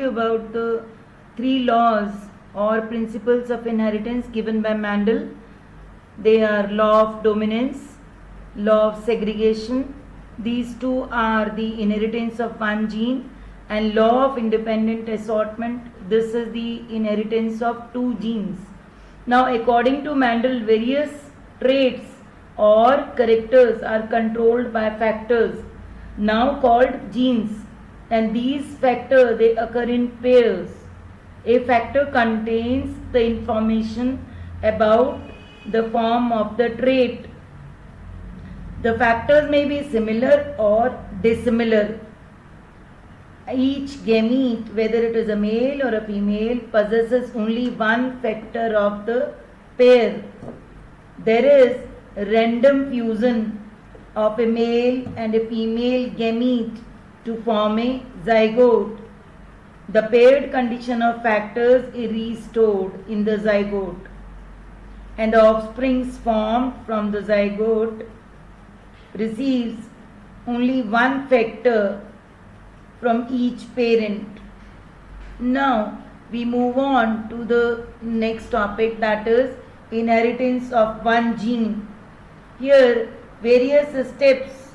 you about the three laws or principles of inheritance given by Mendel. They are law of dominance, law of segregation. These two are the inheritance of one gene, and law of independent assortment. This is the inheritance of two genes. Now, according to Mendel, various traits or characters are controlled by factors now called genes, and these factors, they occur in pairs. A factor contains the information about the form of the trait. The factors may be similar or dissimilar. Each gamete, whether it is a male or a female, possesses only one factor of the pair. There is random fusion of a male and a female gamete to form a zygote. The paired condition of factors is restored in the zygote, and the offspring formed from the zygote receives only one factor from each parent. Now we move on to the next topic, that is inheritance of one gene. Here various steps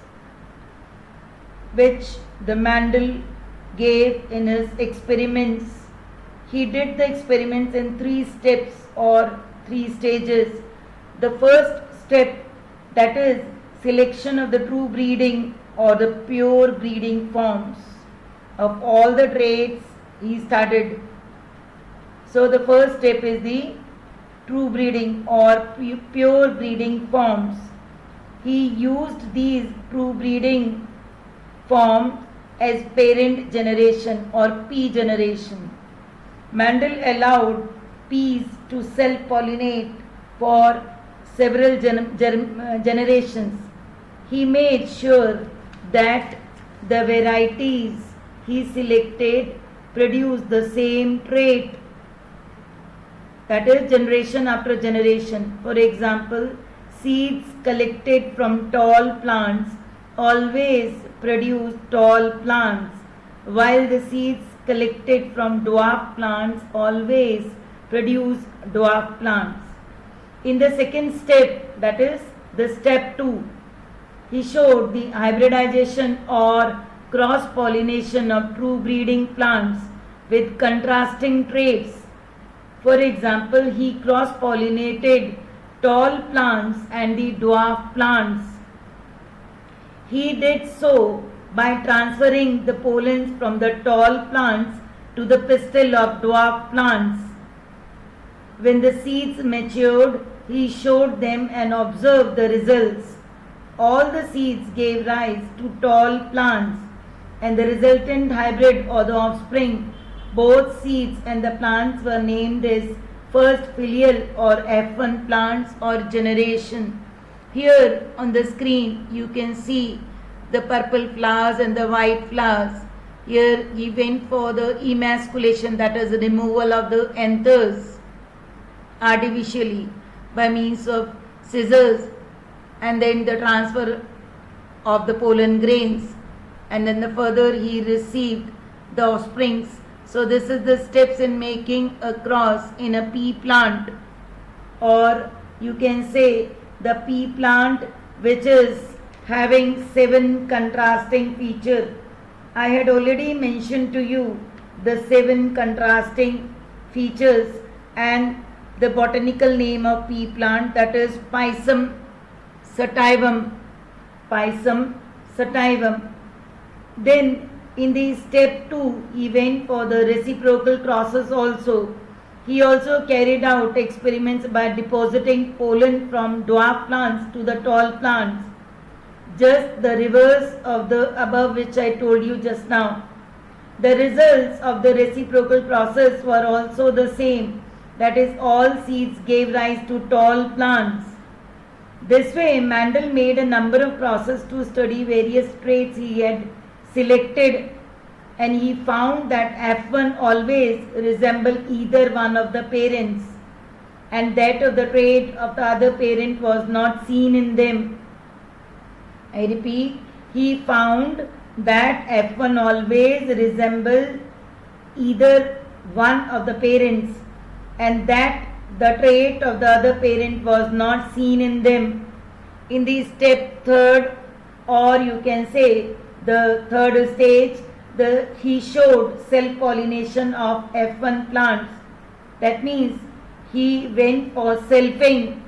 which the Mendel gave in his experiments. He did the experiments in 3 steps or 3 stages. The first step, that is selection of the true breeding or the pure breeding forms of all the traits he studied. So the first step is the true breeding or pure breeding forms. He used these true breeding forms as parent generation or P generation. Mendel allowed P's to self-pollinate for several generations. He made sure that the varieties he selected produced the same trait, that is generation after generation. For example, seeds collected from tall plants always produce tall plants, while the seeds collected from dwarf plants always produce dwarf plants. In the second step, that is the step 2, he showed the hybridization or cross-pollination of true breeding plants with contrasting traits. For example, he cross-pollinated tall plants and the dwarf plants. He did so by transferring the pollens from the tall plants to the pistil of dwarf plants. When the seeds matured, he showed them and observed the results. All the seeds gave rise to tall plants, and the resultant hybrid or the offspring, both seeds and the plants, were named as first filial or F1 plants or generation. Here on the screen you can see the purple flowers and the white flowers. Here he went for the emasculation, that is the removal of the anthers artificially by means of scissors, and then the transfer of the pollen grains, and then the further he received the offsprings. So this is the steps in making a cross in a pea plant, or you can say the pea plant which is having 7 contrasting features. I had already mentioned to you the 7 contrasting features and the botanical name of pea plant, that is Pisum sativum. Pisum sativum. Then in the step 2, he went for the reciprocal crosses also. He also carried out experiments by depositing pollen from dwarf plants to the tall plants, just the reverse of the above which I told you just now. The results of the reciprocal process were also the same, that is, all seeds gave rise to tall plants. This way, Mendel made a number of crosses to study various traits he had selected, and he found that F1 always resembled either one of the parents, and that of the trait of the other parent was not seen in them. I repeat, he found that F1 always resembled either one of the parents and that the trait of the other parent was not seen in them. In the step third, or you can say the third stage, he showed self-pollination of F1 plants. That means he went for selfing,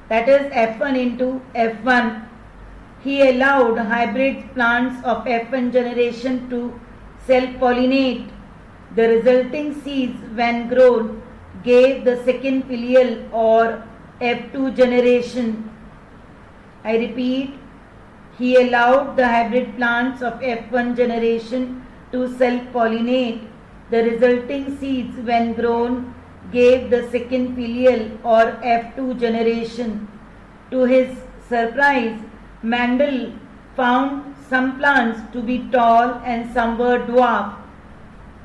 that is F1 into F1. He allowed hybrid plants of F1 generation to self-pollinate. The resulting seeds, when grown, gave the second filial or F2 generation. I repeat, he allowed the hybrid plants of F1 generation to self-pollinate. The resulting seeds, when grown, gave the second filial or F2 generation. To his surprise, Mendel found some plants to be tall and some were dwarf.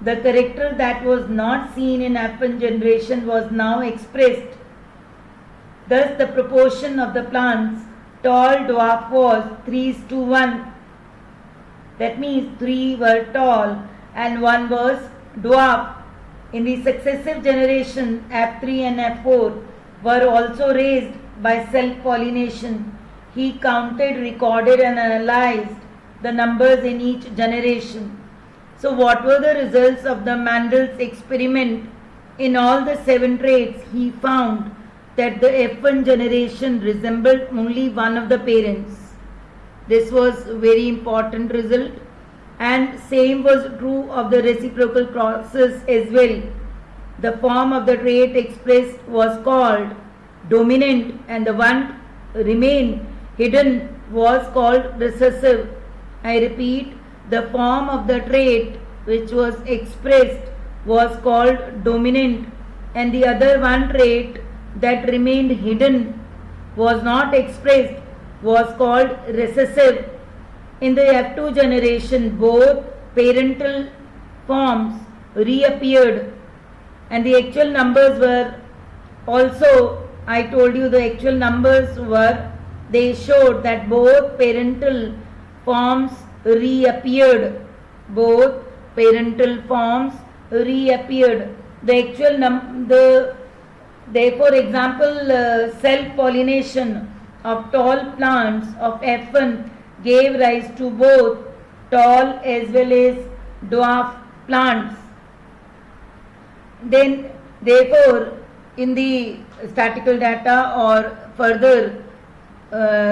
The character that was not seen in F1 generation was now expressed. Thus, the proportion of the plants tall dwarf was 3:1. That means 3 were tall and 1 was dwarf. In the successive generation, F3 and F4 were also raised by self-pollination. He counted, recorded and analyzed the numbers in each generation. So what were the results of the Mendel's experiment? In all the 7 traits, he found that the F1 generation resembled only one of the parents. This was a very important result, and same was true of the reciprocal process as well. The form of the trait expressed was called dominant and the one remained hidden was called recessive. I repeat, the form of the trait which was expressed was called dominant and the other one trait that remained hidden, was not expressed, was called recessive. In the F2 generation, both parental forms reappeared and the actual numbers were also, I told you the actual numbers were, they showed that both parental forms reappeared. Both parental forms reappeared. The actual therefore, example, self-pollination of tall plants of F1 gave rise to both tall as well as dwarf plants. Then, therefore, in the statistical data or further,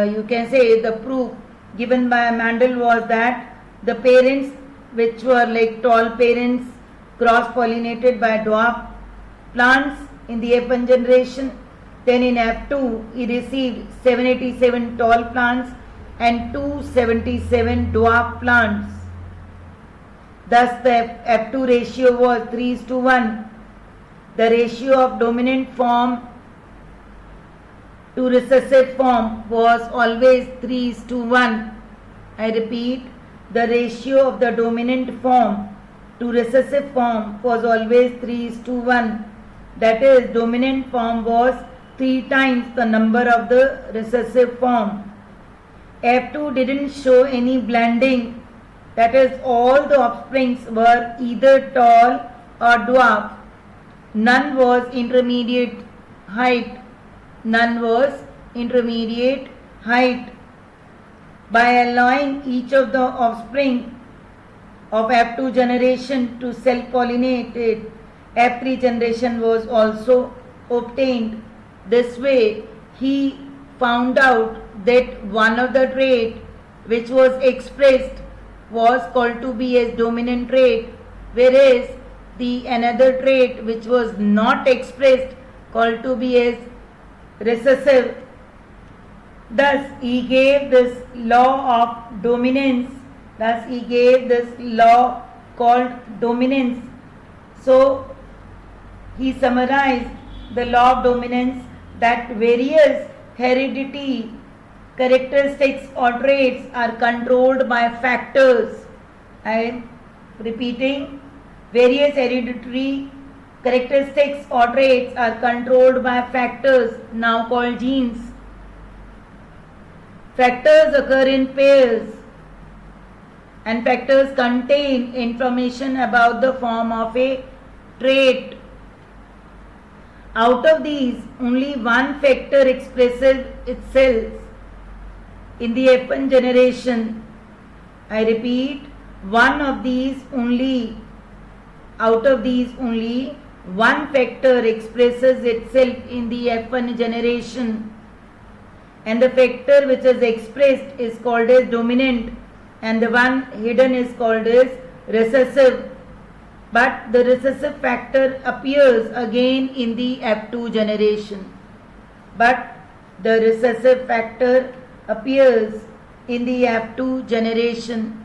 you can say the proof given by Mendel was that the parents which were like tall parents cross-pollinated by dwarf plants in the F1 generation. Then in F2 he received 787 tall plants and 277 dwarf plants. Thus the F2 ratio was 3:1. The ratio of dominant form to recessive form was always 3:1. I repeat, the ratio of the dominant form to recessive form was always 3:1. That is, dominant form was 3 times the number of the recessive form. F2 didn't show any blending. That is, all the offsprings were either tall or dwarf. None was intermediate height. None was intermediate height. By allowing each of the offspring of F2 generation to self-pollinate, F3 generation was also obtained. This way, he found out that one of the trait which was expressed was called to be as dominant trait, whereas the another trait which was not expressed called to be as recessive. Thus, he gave this law of dominance. Thus, he gave this law called dominance. So, he summarized the law of dominance that various heredity characteristics or traits are controlled by factors. I am repeating, various hereditary characteristics or traits are controlled by factors now called genes. Factors occur in pairs and factors contain information about the form of a trait. Out of these, only one factor expresses itself in the F1 generation. I repeat, out of these only one factor expresses itself in the F1 generation, and the factor which is expressed is called as dominant, and the one hidden is called as recessive. But the recessive factor appears again in the F2 generation. But the recessive factor appears in the F2 generation.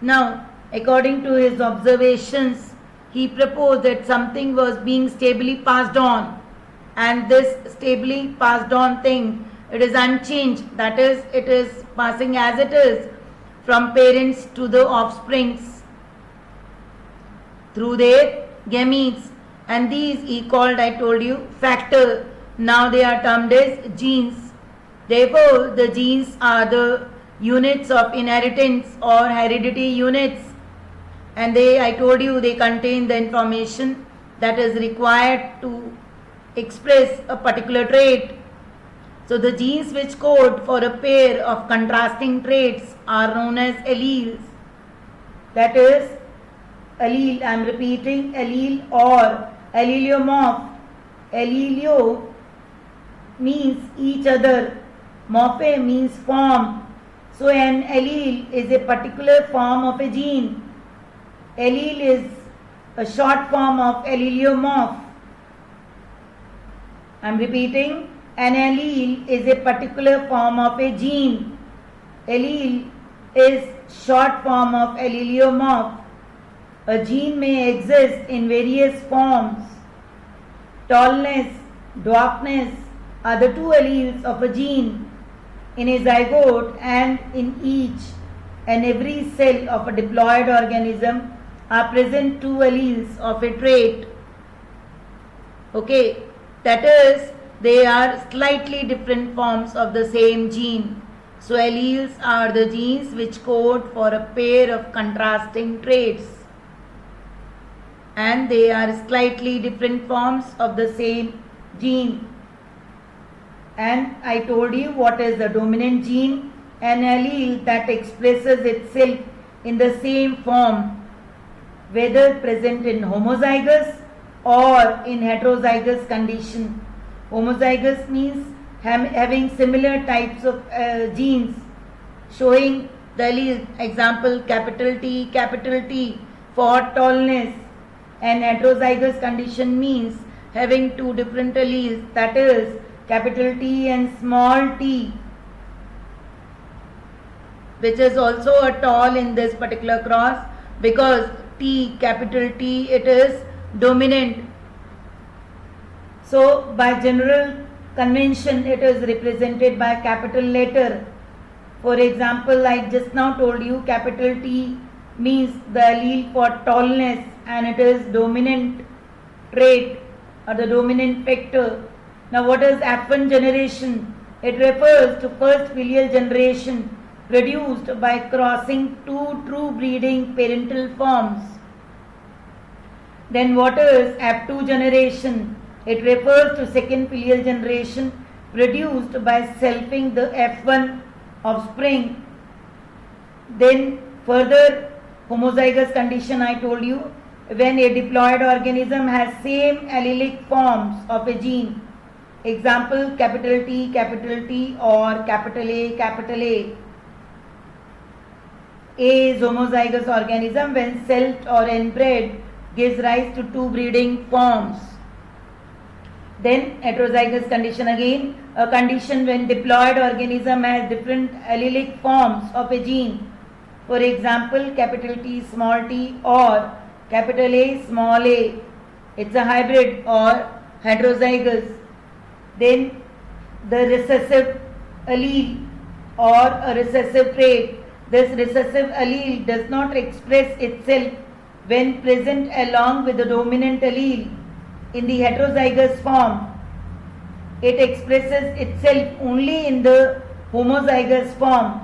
Now, according to his observations, he proposed that something was being stably passed on, and this stably passed on thing, it is unchanged, that is, it is passing as it is from parents to the offsprings through their gametes, and these he called, I told you, factor. Now they are termed as genes. Therefore, the genes are the units of inheritance or heredity units, and I told you, they contain the information that is required to express a particular trait. So the genes which code for a pair of contrasting traits are known as alleles. That is, allele, I am repeating, allele or allelomorph. Allelio means each other, morphe means form. So an allele is a particular form of a gene. Allele is a short form of allelomorph. I am repeating, an allele is a particular form of a gene. Allele is short form of allelomorph. A gene may exist in various forms. Tallness, dwarfness are the two alleles of a gene. In a zygote and in each and every cell of a diploid organism are present two alleles of a trait. Okay, that is, they are slightly different forms of the same gene. So alleles are the genes which code for a pair of contrasting traits, and they are slightly different forms of the same gene. And I told you what is the dominant gene, an allele that expresses itself in the same form, whether present in homozygous or in heterozygous condition. Homozygous means having similar types of genes showing the allele, example capital T for tallness, and heterozygous condition means having two different alleles, that is capital T and small t, which is also a tall in this particular cross, because T, capital T, it is dominant. So by general convention it is represented by capital letter. For example, I just now told you capital T means the allele for tallness, and it is dominant trait or the dominant factor. Now what is F1 generation? It refers to first filial generation produced by crossing two true breeding parental forms. Then what is F2 generation? It refers to second filial generation produced by selfing the F1 offspring. Then further homozygous condition, I told you, when a diploid organism has same allelic forms of a gene. Example capital T or capital A. A is homozygous organism when selfed or inbred gives rise to two breeding forms. Then heterozygous condition again, a condition when diploid organism has different allelic forms of a gene. For example, capital T small t or capital A small a. It's a hybrid or heterozygous. Then the recessive allele or a recessive trait. This recessive allele does not express itself when present along with the dominant allele in the heterozygous form. It expresses itself only in the homozygous form.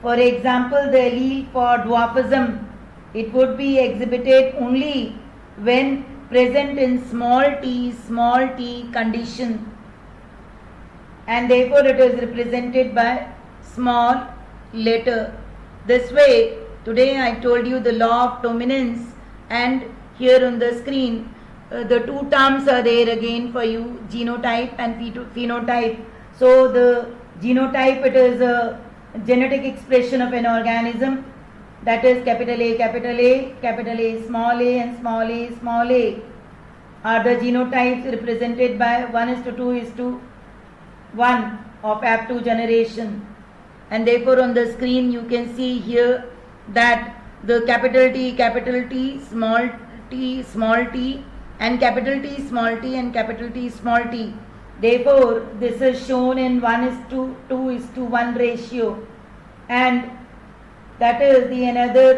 For example, the allele for dwarfism, it would be exhibited only when present in small t condition, and therefore it is represented by small letter. This way, today I told you the law of dominance, and here on the screen the two terms are there again for you, genotype and phenotype. So the genotype, it is a genetic expression of an organism, that is capital A, capital A, capital A, small a, and small a, small a are the genotypes represented by 1:2:1 of Ap2 generation. And therefore on the screen you can see here that the capital T, small t, and capital T, small t, and capital T, small t. Therefore this is shown in 1:2:1 ratio, and that is the another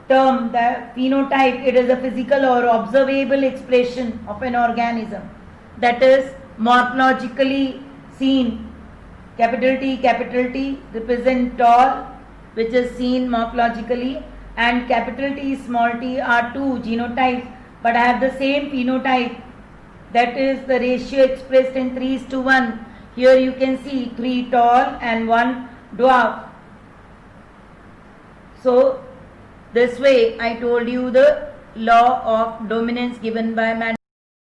term, the phenotype. It is a physical or observable expression of an organism, that is morphologically seen. Capital T represent tall, which is seen morphologically, and capital T, small t are two genotypes but have the same phenotype, that is the ratio expressed in 3:1. Here you can see 3 tall and 1 dwarf. So this way I told you the law of dominance given by Mendel.